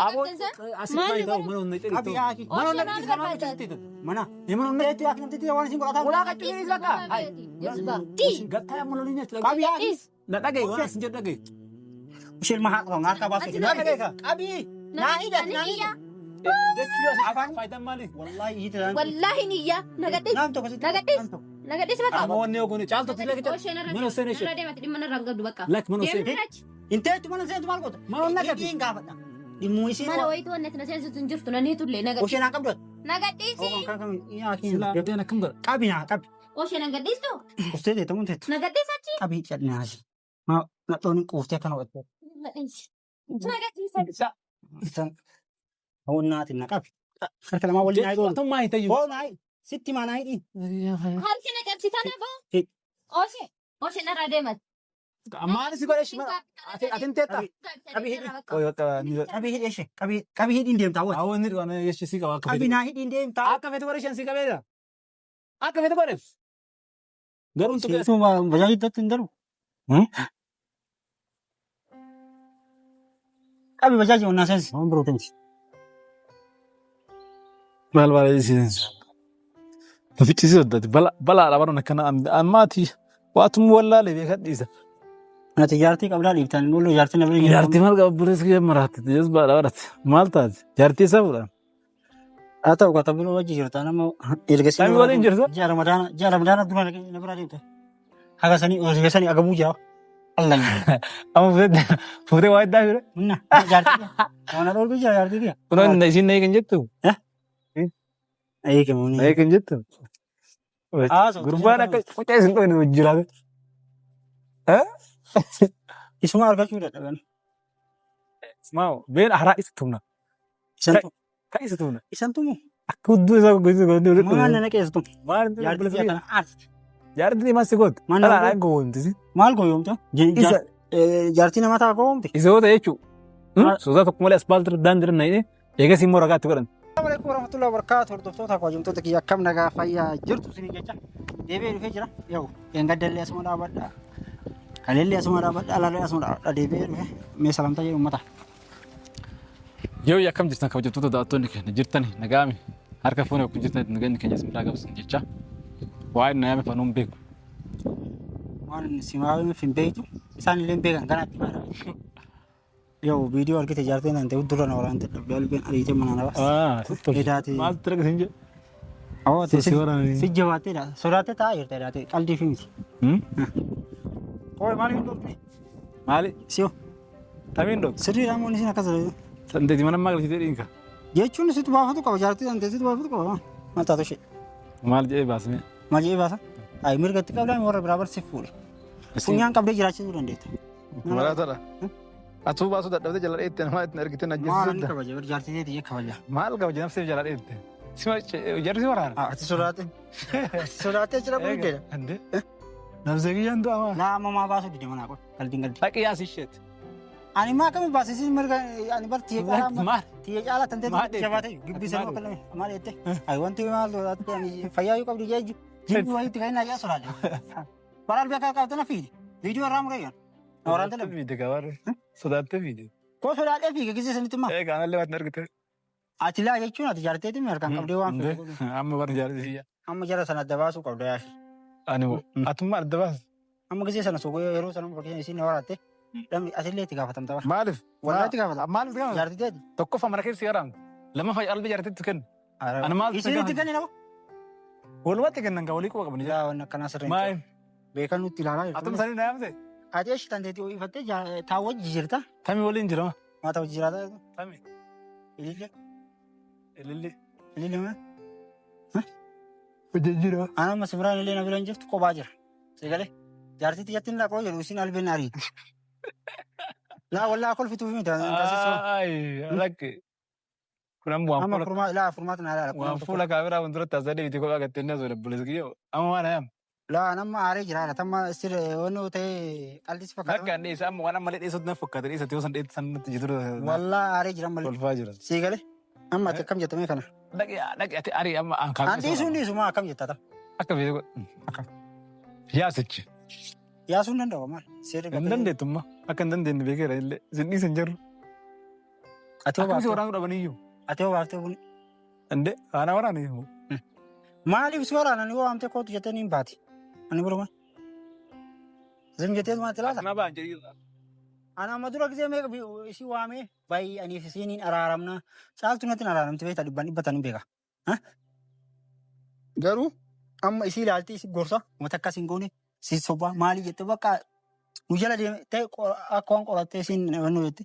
Abo asii ta'u mana hunna ixee Abi yaaki. Mana hunna ixee sana ixee. Mana. Mana hunna ixee yaaki namti ixee waan isin godhataa. ulaa qaccuu ni saka. Gattaa mana hunna ixee. Abi yaaki. Na dhagaye waan asin jedhu dhagaye. Isheen mahaa qaban harka baasee. Na dhagaye ka. Abi. Naa ida naa ida. Jechuu yoo afaan faayidaan maali? Wallahi hiitaan. Wallahi niyya nagadis. Naam tokko sitti. Nagadis bakka. Amma wanni yoo goone caaltu filee gicha. Mana seenee ishee. Mana rangadu bakka. Lak mana seenee. Inteetu mana seentu maal goota? Mana hunna gadi. Dhiin gaafadha. Dhimmuu isiin. Mana wayitu wanni na seensitu hin jirtu nanii tullee nagadis. Osheen haa qabdu. Nagadisi. Oo kan kan yaaki. Silaa gabdeen akkam godha? Qabi naa qabi. Oshee nagadistu. Ustee teetu mun teetu. Nagadis achi. Qabi cadhinaa asi. Ma na tooni quuftee kana godhate. Nagadis. Isan. Hawwannaatiin na qabi. Harka lamaa waliin naa Jechuun maa hin tayyuu. Boo naa sitti maa naa hidhiin. Harki naqabsitana boo. Oshee. Oshee narraa deemat. Maali si godhe shima? Atin teetta? Qabi hidhi. Koyota ni. Qabi hidhi ishee. Qabi hidhiin deemtaa wal. Awwan ni dhugaana yeshi si qaba akka Qabi fedhe. naa hidhiin deemtaa. Akka fedhe godhe shan si qabeedha. Akka fedhe godhe. Garuu tu Seetu bajaajii itti hin daru. Qabi bajaajii onnaa seensi. Waan biroo ta'e. maal isiinsu. Lafichisi soddati balaadha baroon akkana ammaati waatum wallaalee beekadhiisa. Ati jaartii qabdaa dhiibtaan lollo jaartii na bira Jaartii maal qaba burees kiyya maraatti jees baadha barate maal taate jaartii isaa fuudhan. haa ta'u kata biroo wajji jirta nama ergasii Samii waliin jirta? ji'a ramadaana dura na bira deemte haga sanii osoo agabuu jira allan Amma fuutee waa iddaa fire. minna jaartii wana dhoorgu jira jaartii kiyya Kunoon isin na eegan jettu. eegamuuni Na eegan jettu. Gurbaan akka qocaa isin dhoone wajji jiraate. isuma argachuu dadhaban Maawo been haraa isa tumna. isantu Kan isa tumna. isantumu Akka hudduu isaa gosi godhanii maal nana keessattu Maal jaartii kiyya kana aarti jaartii maal si goote? Maal Alaa nama naa goonti. maal gooyomta Isa- jaartii namaa ta'a goomte Isa yoo ta'e jechuudha. Sodaa tokko malee asfaaltii daandii na hidhee eegas immoo ragaatti godhan. Assalamualaikum warahmatullahi wabarakatuh. Hordoftoota kabajamtoota kiyya akkam nagaa fayyaa jirtu isin jecha deebi'ee dhufee jira. Yoo gadallee asuma dhaabadha. Kaleellee asuma dhaabadha. Alaallee asuma dhaabadha. Deebi'ee dhufee mee salamtaa jedhu uummata. Yoo akkam jirtan kabajamtoota daawwattoonni keenya jirtan nagaami harka fuunee akkuma jirtan nageenyi keenya isin biraa qabsan jecha waa'ee na yaame fanuun beeku. Waan simaawee hin beektu isaan illee hin beekan kanaatti maadha. Yoo viidiyoo argite jaarteen an ta'u dura na waraante dhabdee albeen ariitee mana na baas. Edaatee. Maal tura gatiin jedhu? Oo ta'e Si waraanee. si jawaateedha. Sodaatee taa'aa jirta edaatee qalbii fi miti. Ooyi maaliif hin dhufne? Maali? Siyoo Tamiin dhoob. sirriidhaan moon isin akkas jedhu. Sandeeti mana maal galchitee dhiinka? Jechuun sitti baafatu qaba jaartii an ta'e sitti baafatu qaba. Maal taatu ishee? Maal jedhee baasne? Maal jedhee baasa? Ayi mirgatti qabdaan warra biraa barsiif fuudhe. Funyaan qabdee jiraachisuu dandeetta. Maraataadha. Atuu baasuu dadhabdee jala dheettee namaa ittiin argitee na Maal inni ajjeesisudha. kabaja bar jaartii ta'e kabaja. Maal kabaja nafsee jala dheettee? Jarri si waraana? Ati sodaate. Sodaatee jira guddeedha. Ande? Nafsee kiyyaan du'a maa? Laa ammaa baasuu dide manaa kun qalbiin gaddi. Dhaqee yaas isheeti. Ani maa kami baasisiin mirga ani bar tiyee caalaa Maal? tiyee caalaa tan Maal ta'e jabaate gibbii sana bakka lame maal jette. Ayi wanti maal sodaate ani fayyaa yoo qabdi jeeju. Jibbi wayitti kan inni ajaa sodaate. Baraal beekaa qabdana fiidi. Viidiyoo irraa murayyan. Waraante lamme. Fiide gabaarre. Sodaattee fiide. Koo sodaadhee fiige gisee sanitti maa. Egaa anallee waan argite. Ati laa jechuun ati jaarteetti harkaan qabdee waan fiige. Amma bara jaartii siyya. Amma jara sana adda baasuu qabda yaa. Ani atummaa adda baas. Amma gisee sana sogoo yeroo sana fakkeenya isiin waraatte. Dammi asillee itti gaafatamta bara. Maaliif? Walaa itti gaafatama. Maaliif gaafatama? Jaartii ta'eeti. Tokkoffaa mana keessa garaamte. Lama fayyaa albii jaartiitti kennu. Ani maal Isiin itti kenni nama. Walumatti kennan gaa walii quba qabni. Yaa waan akkanaa sirriin. Maayim? Beekan nutti ilaalaa Atum jirtu. sanii na yaamte? Ati eeshi tanteetii ifattee taa wajji jirta. Tamii waliin jirama? Maata wajji jiraata. Tamii? Ilillee. Ililli. Ilillee maa. Hojii jira. Ana amma simiraan illee na bira hin jirtu kophaa jira. Seegalee. Jaartii xiyyatti hin dhaqoo jedhu isiin albeen ariiti. Laa wallaa kolfituu fi miti. Ayi, alakke. Kun ammoo waan Amma fuula furmaa laa furmaatu naa laala. waan fuula kaameraa wantoota taasisaa deebitee kophaa gattee inni asoo dabbalee kiyyo. Amma waan ayam. Laa nama aaree jira. Tamma sirre wanni ta'ee qal'is fakkaata. Bakka inni isa amma waan amma dheessuutti na fakkaata dheessatti yoo san dheetti san natti jitu. Wallaa aaree jira malee. Kolfaa jira. Seegalee. Amma ati akkam jettamee kana. Dhaqi ati arii amma aan An kaafee. dhiisuun dhiisuma akkam jettata. Akka beeku. Akkam. Yaasichi. Yaasuun danda'u maal. Seerri Hin dandeettummaa akka hin dandeenye beekeera illee isin dhiisan jirru. Ati Akkamitti waraanuu dhabaniyyuu? ati baaftee buni. Inde ana waraanee himu. Maaliif si waraana ni waamtee kootu jettee ni baati. Ani bira kun. Zim jettee maati laata? Kana baan jedhii. Ana amma dura gisee meeqa isii waamee baay'ee aniif isiiniin araaramna. Caaltu natti araaramte beektaa dhibbatan beeka. Garuu amma isii ilaaltee isii gorsa wanta akkas hin goone si sobaa maali jettee bakka nu jala deeme ta'e akka waan qorattee isiin wannu jette.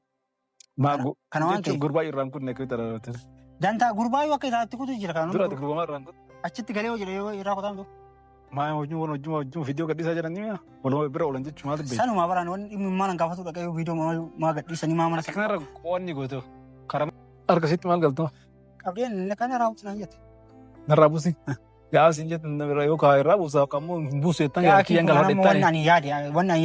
Kana waan ta'eef. Gurbaa irraan kun nekkee tararoote. Dantaa gurbaa yoo akka isaatti kutu jira kan. Dura gurbaa irraan kun. Achitti galee hojii yoo irraa qotamtu. Maa wajjin viidiyoo gadhiisaa jiranii walumaa bira oolan jechuun maal beeku. Sanuma baraan wanni dhimmi maal gaafatu dhaqee viidiyoo maa gadhiisanii maa mana. Kanarra qoonni goote karaa harkasitti maal galtoo? Qabdeen inni kana raawwatu naan jette. Narraa buusi. Yaa siin jettu nama yoo kaa irraa buusaa kammoo buusu jettan yaa kiyyaan galaa dhittaa. Wanni ani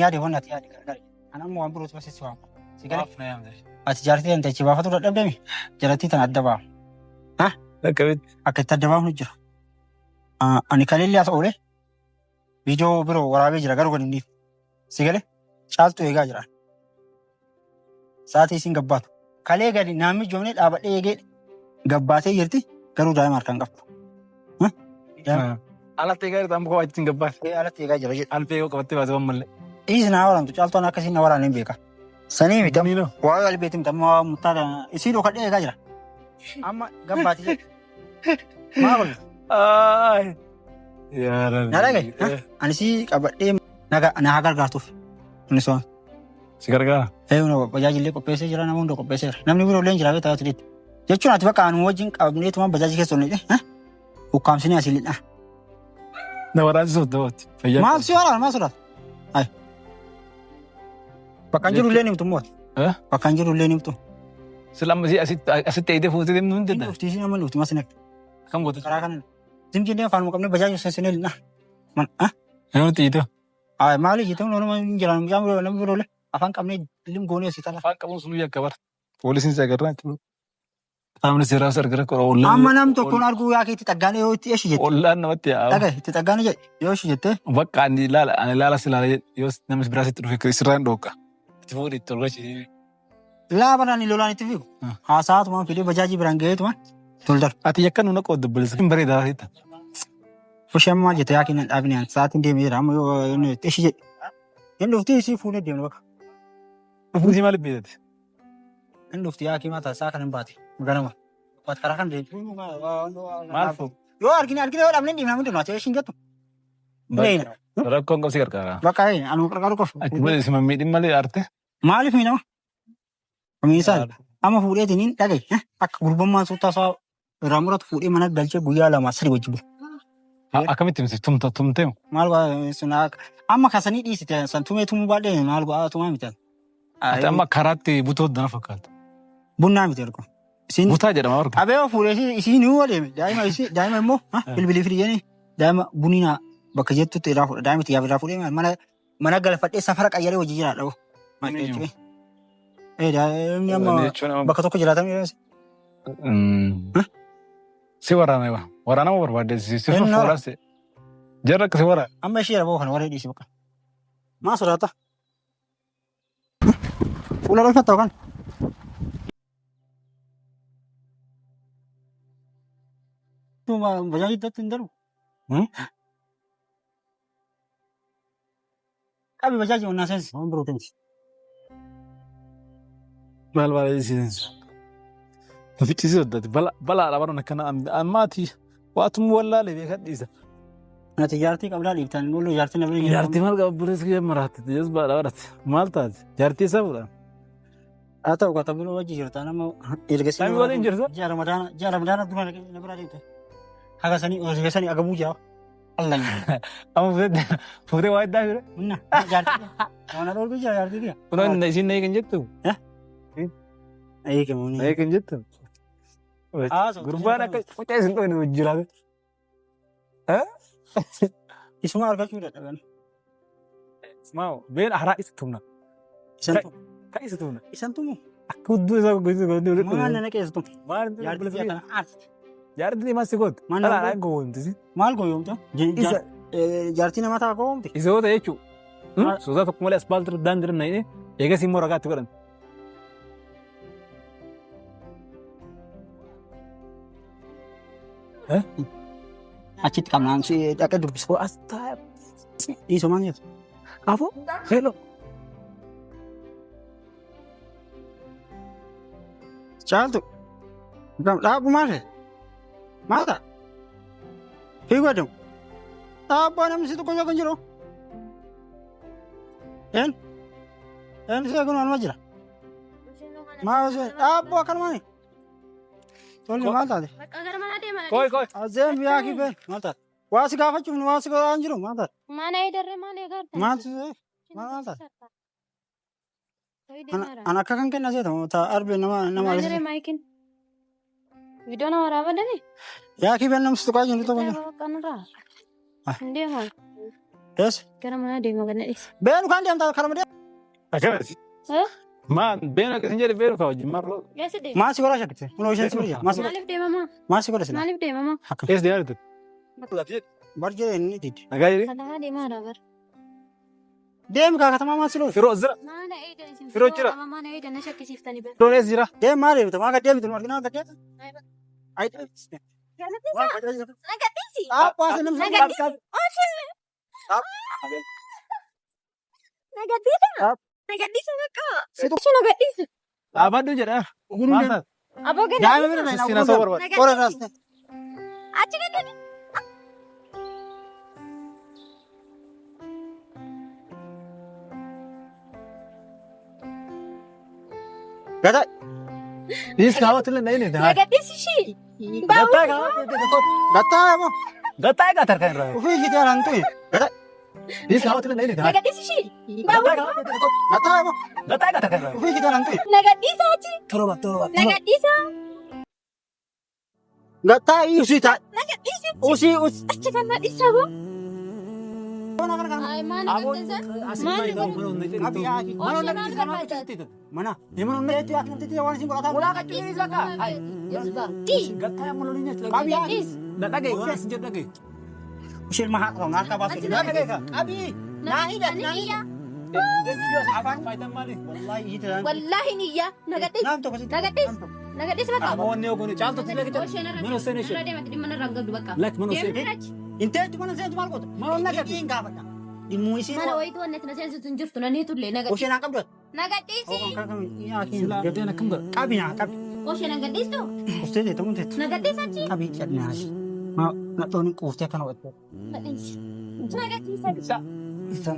yaade wanni ati yaade gargaari. Ana ammoo waan birootu barsiisu waan. Si galee. Ati jaartii tan tachi baafatu dadhabdami. Jaartii tan adda baafa. Dhaqqabeetti. Akka itti adda baafnu jira. Ani kaleelli haa ta'uule. Viidiyoo biroo waraabee jira garuu kan inni. Si galee caaltuu eegaa jira. Sa'aatii isin gabbaatu. Kalee gadi naamni joomnee dhaabadhee eegee gabbaatee jirti garuu daa'ima harkaan qabdu. Alatti eegaa jirtu amma koo achiin gabbaate. Alatti eegaa jira jedha. Alfee yoo qabattee baasee waan malee. Dhiisi naa waraantu caaltuun akkasiin na waraaneen beeka. Sanii miti waa'ee albeetti miti amma murtaadha isii dhokadhee eegaa jira. Amma gabbaati jedha. Maa godhu? Na dhagaye ani si qabadhee na gargaartuuf. Inni soon. Si gargaara? Bajaajillee qopheessee jira nama hunda qopheesseera. Namni biroo illee jira beektaa ati jechuun ati bakka anu wajjin qabneetuma bajaajii keessa ollee ukkaamsinee asii lidhaa. Na waraansiisuuf ta'uuti. Maal si waraana maal sodaata? Bakkaan jiru illee ni himtu mooti. Bakkaan jiru illee ni himtu. Silamma asitti eegdee fuutee deemnu hin dedda. Uftii nama lufti mas nekta. Kam goote? Karaa kanan. Zimjii afaanuma qabnee bajaajii seensinee lidhaa. Yoo xiyyitoo. Maali jettee nama hin jiran nama biroolee afaan qabnee lim goonee asii tala. Afaan qabuun sun yakka bara. Poolisiin isa agarraa jechuudha. Qaamni seeraas argina qora ollaan. Amma nam tokkoon arguu yaa keetti xaggaanee yoo itti eeshi jette. Ollaan namatti yaa'u. Dhagaa itti xaggaanee jedhe yoo eeshi jettee. Bakka ani ilaala yoo namni biraa sitti dhufe sirraan dhooqa. Itti fuudhee itti tolgachi. Laabaraan lolaan itti fiigu. Haasaatumaan fidee bajaajii biraan ga'eetumaan toldar. Ati yakka nuna qooda bilisa. Hin bareedaa hiita. Fushammaa jette yaa kennan dhaabinaan sa'aatiin deemee jira amma yoo eeshi jedhe. Inni dhuftii isii fuudhee deemnu bakka. Dhufuutii maaliif beekate? Inni dhuftii yaa kimaa taasisaa kan hin baate. Ganama. Karaa kan deemu. Maal fuudhu? Yoo argine yoo dhabnee deemnaa hundi nuti eeshin jettu. Rakkoon qabsi gargaara. Bakka anu gargaaru qofa. Ati malee sima miidhin malee arte? Maaliif miidhama? Miisaan amma fuudheetiin dhagaye akka gurbammaan suuttaasaa irraa muratu fuudhee mana galchee guyyaa lama sadii wajjin bulu. Akkamitti miti tumtee? Maal waa sun amma kasanii dhiisite san tumee tumuu baadhee maal go'aa tumaa miti. Ati amma karaatti butoo dana fakkaata. Bunnaa miti argu. Butaa jedhama argu. Abee fuudhee isii ni waleeme daa'ima immoo bilbilii fidiyanii daa'ima buniinaa bakka jettutti irraa fuudha daa'ima xiyyaaf irraa fuudhee mana galfadhee safara qayyaree hojii jira dhabu. Daa'imni amma bakka tokko jiraatan si waraana waraana moo barbaadde si fuudhaase jarra akka si waraana. Amma ishee yeroo kana waree dhiisi bakka. Maa sodaata? Fuula dhoofata kan. Bajaajii iddootti hin darbu. Qabi bajaajii onnaa seensi waan biroo ta'e. Maal seensu? Fichisi soddati balaa dhaabaan akkana ammaati waatumuu wallaalee beekadhiisa. Ati jaartii qabdaa dhiibtan loluu jaartii na bira. Jaartii maal qaba bulees kiyya maraatti jees baadhaa badhate maal taate jaartii isaa fuudhan. Haa ta'u kata buloo wajji jirta nama erga Sami waliin jirta? Jaara madaana dura na bira deemte. Haga sanii osoo sanii agabuu jira. Allan. Amma fuutee waa iddaa jira? Munna jaartii. Wana dhoorgu jira jaartii kiyya. Kunoo isin na eegan jettu? Eegamuun. Na eegan jettu? Gurbaan akka facaa isin dhoofne wajji jiraate. Isuma argachuu dadhaban. Ismaawo beela haraa isa tumna. Kan isa tumna. Isan tumu. Akka hudduu isaa gogooti. Maal nana keessa tumu. Jaartii kana aarti. Jaartii maal si goote? Dhalaa gowwoomtisi. Maal gowwoomta? Jaartii namaa ta'a gowwoomti. Isa yoo ta'e jechuudha. Sosaa tokko malee aspaaltii daandii irra na'ee eegas immoo ragaatti godhan. Achitti qabnaan si dhaqee dubbisu. As taa'e. Dhiisoo maal jettu? Afoo. Hello. Caaltu. Dhaabu maal? Maal ta'a? Fiiguu adeemu. Dhaabbaa namni si tokko kan jiru. Een si eeguun anuma jira. Maal osoo dhaabboo akkanumaani? Tolli maal taate? Koi. Azeen biyyaa kibbee maal taate? Waa si gaafachuuf waa si godhaan jiru maal taate? Mana eedarre maal eegarta? Maal taate? An akka kan kenna seeta ta'a arbee nama Maal maayikin? Viidiyoo nama waraabadani? yaa kibbeen namsi tuqaa jiru tokko jiru. Kanarraa. Deemaa. Yes. Gara mana deemaa ganna dhiisa. Beenu kan deemtaa karama deemu. Akkas. Maan beena kan jedhe beenu ka wajjin marlo. Geessi deema. Maasi godhaa shakkite. Kunoo isheen si godhaa. Maaliif deemamaa? Maasi godha sila. Maaliif deemamaa? Ees deemtu. Bar jedhee inni diddi. Nagaa jedhe. Kanamaa deemaa bar. Deemi kaa katamaa maasi loofi. Firoo zira. Mana eedan isin. Firoo jira. Mana eedan na shakkisiiftanii bira. Firoon ees jira. Deemi maal deemta maa gad deemtu nu arginaa gad deemta. Ayi deemti. Nagadhiisi. Dhaabbaa si namsi Nagadhiisi. Nagadhiisa bakka. Nagadhiisa. Dhaabaddu jedha. Maal taate? Aboo gadi. Daa'ima bira na Sina soo barbaada. Qora raasne. Achi gadi. Gada. Dhiis kaawwatullee na inni daa. Nagadhiisi ishii. Gattaa kaawwatullee tokko. Gataa moo. Gattaa gatar kan irraa. Ufii ishee tiyaan hantu. Gada. Dhiis kaawwatullee na inni daa. Nagadhiisi ishii. Gattaa kaawwatullee tokko. Gataa moo. Gattaa gatar kan irraa. Ufii ishee tiyaan hantu. Nagadhiisa achi. Torba. Nagadhiisa. Gataa usii taa. Nagadhiisi. Usii. Achi kan nadhiisa boo. Ay maal nagadhiisa? Oomishee maal barbaadata? Mana. Mana neetu yaa kanatti waan isin godhataa. Ulaa kan jiru isa kaa. Gattaa amma lolii nyaatu. Nagadhiis. Na dhagaye. Keessa jedhu dhagaye. Isheen mahaa qabu harka baasu. Na dhagaye kaa. Abii. Niyya. Afaan faayidaa maali? Wallahi ishee tiyaan. Wallaahi niyya. Nagadhiis. Naam tokko sitti. Nagadhiis. Nagadhiis bakka. Amoonni ogooni caaltu tillee Oomishee gidduu. narra Mana seenee ishee. deemati dhimma narra hin gabdu bakka. Lak mana seenee. Deemte achi. Inteetti mana seentu maal goota? Mana nagadi. Hin gaafadha. Dhimmuu isii. Mana wayiitu wanni itti na seensitu hin jirtu nanii tullee nagadhiis. Osheen haa qabdu. Nagadhiisi. Gaddeen akkam gara. Qabi naa qabi. Oomishee nagadhiistu. Kuftee ta'e ta'uun teetti. Nagadhiis achi. Qabi cadhinaa. Maa nadhoon kuftee kana wajjin. Nagadhiisi. Nagadhiisa.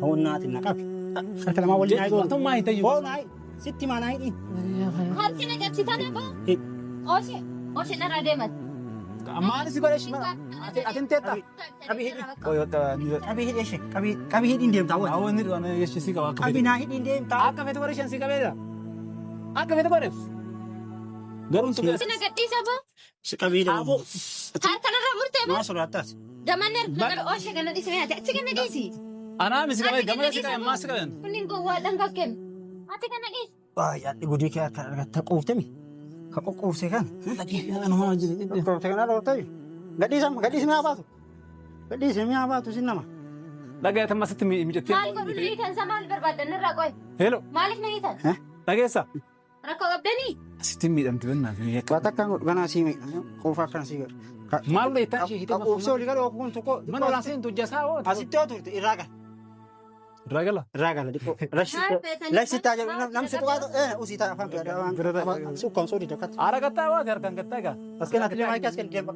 Hawwannaatiin na qabi. Harka lamaa waliin haa Jechuun maa hin tayyuu. Boo naa sitti maa naa hidhi. Harki nagadsiitaa dhaboo. Oomishee narra deemati. Maali si godhe shima? Atin teetta. Qabi hidhi. Koyoota ni. Qabi hidhi ishee. Qabi hidhiin deemtaa wajjin. Awwan ni dhugaana yeshi si qaba akka Qabi fedhe. naa hidhiin deemtaa. Akka fedhe godhe shan si qabeedha. Akka fedhe godhe. Garuu tu Si nagadhiisa boo. Si qabi hidhi. Harka narra murtee boo. Maa sodaattaas. Gamanni harka oomishee gana dhiisi mee ati achi gana dhiisi. anaa misi qabe gamana si qabe maas qaben. Kunniin gowwaadhaan kakkeen. Ati gana dhiisi. Yaaddi gudii kee akka argatta quuftemi. Ka qoqqoofse kan. Qoqqoofte kana dhooftabi. Gadhiisni haa baatu. Gadhiisni haa baatu sin nama. Dhagaya tamma sitti mijattee. Maal godhu hiikansa maal barbaadan irraa qoy. Hello. Maaliif na hiitan? Dhageessa. Rakkoo qabdanii? Sitti miidhamti bennaa. Waa takka ganaa sii quufa akkana sii godhu. Maal dheettaa ishee hiitee Qoqqoofse olii gara kun tokko. mana olaan seentu jasaa oo. Asitti yoo turte irraa gala. Irraa gala. Irraa gala dhiqoo. Laksittaa jedhu namsi tuqaa usii ta'a afaan fayyadaa. Sukkaan soodii dakkata. Aara gattaa waati harkaan gattaa egaa. As kennaatti deemaa akka as kenni deema.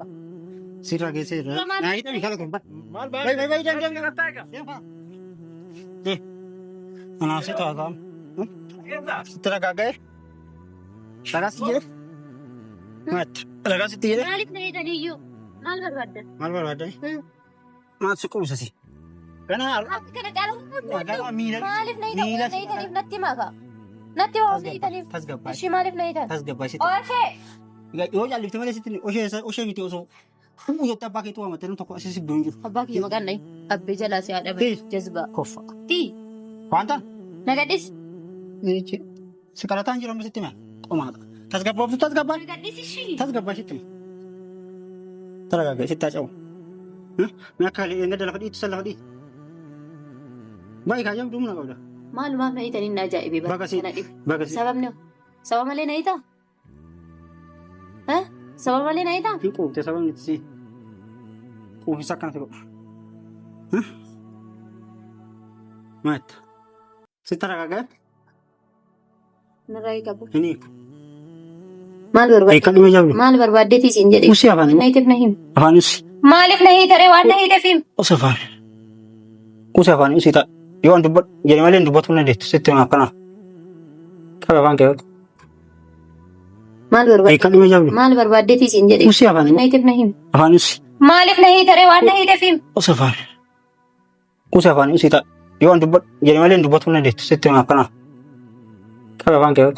Sirraa geessee jira. Naa hidhami kala kun. Maal Bayi deem. gattaa egaa. Anaaf si ta'a taa'am. Sitti ragaaga'e. Ragaa si jedhe. Ragaa sitti jedhe. Maaliif na hiitan iyyuu? Maal barbaadan? Maal barbaadani? Maal si quubsasi? Ganaa Akka kana caalaa ganaa miila. maaliif na hiitan? Na hiitaniif natti maka. Natti waa na hiitaniif. tasgabbaay. Ishii maaliif na hiitan? Tasgabbaay sitti. Oomishee! Yoo jaallifte malee sitti oshee miti osoo. Kun jettee abbaa keetu waamatte namni tokko asii sibbuu hin jiru. Abbaa kiyya maqaan nayi. Abbee jalaa si haadha Tii. jazbaa. Koffa. Tii. Waanta? Nagadhis. Si qalataan jiramu sitti maa? Qomaadha. Tasgabbaaftu tasgabbaa. Nagadhis ishii. Tasgabbaa sitti maa? Taragaagaa sitti haa cabu. Mee akka eeggadda lafa dhiitu san lafa dhiitu. Baay'ee kaajam duumna qabda. Maalumaaf na hiitaniin na ajaa'ibee Bakka si. na dhibe. Bakka si. Sababni hoo? Saba malee na hiitaa? Sababa malee na hiitaa? Hin quufte sababni itti quufisa akkana ta'u. Maata. Sitti ragaagaya? Narraa hiikabu. Hin hiiku. Maal barbaadde? Hiikan dhima jabdu. Maal barbaaddeetii siin jedhee? Usi afaan Na hiiteef na himu. afaan usi. Maaliif na hiitare waan na hiiteef himu? Usi afaan. Usi afaan usi ta'a. Yoo an dubbadhu jedhe malee dubbatu na deettu sitti hima akkana. Qabe afaan kee Maal barbaadde? hiikan dhima jabdu. Maal barbaaddeetii siin jedhee? Usi afaan Na hiiteef na himu. afaan usi. Maaliif na hiitare waan na hiiteef himu? Usi afaan. Usi afaan usi ta'a. Yoo an dubbadhu jedhe malee dubbatu na deettu sitti hima akkana. Qabe afaan kee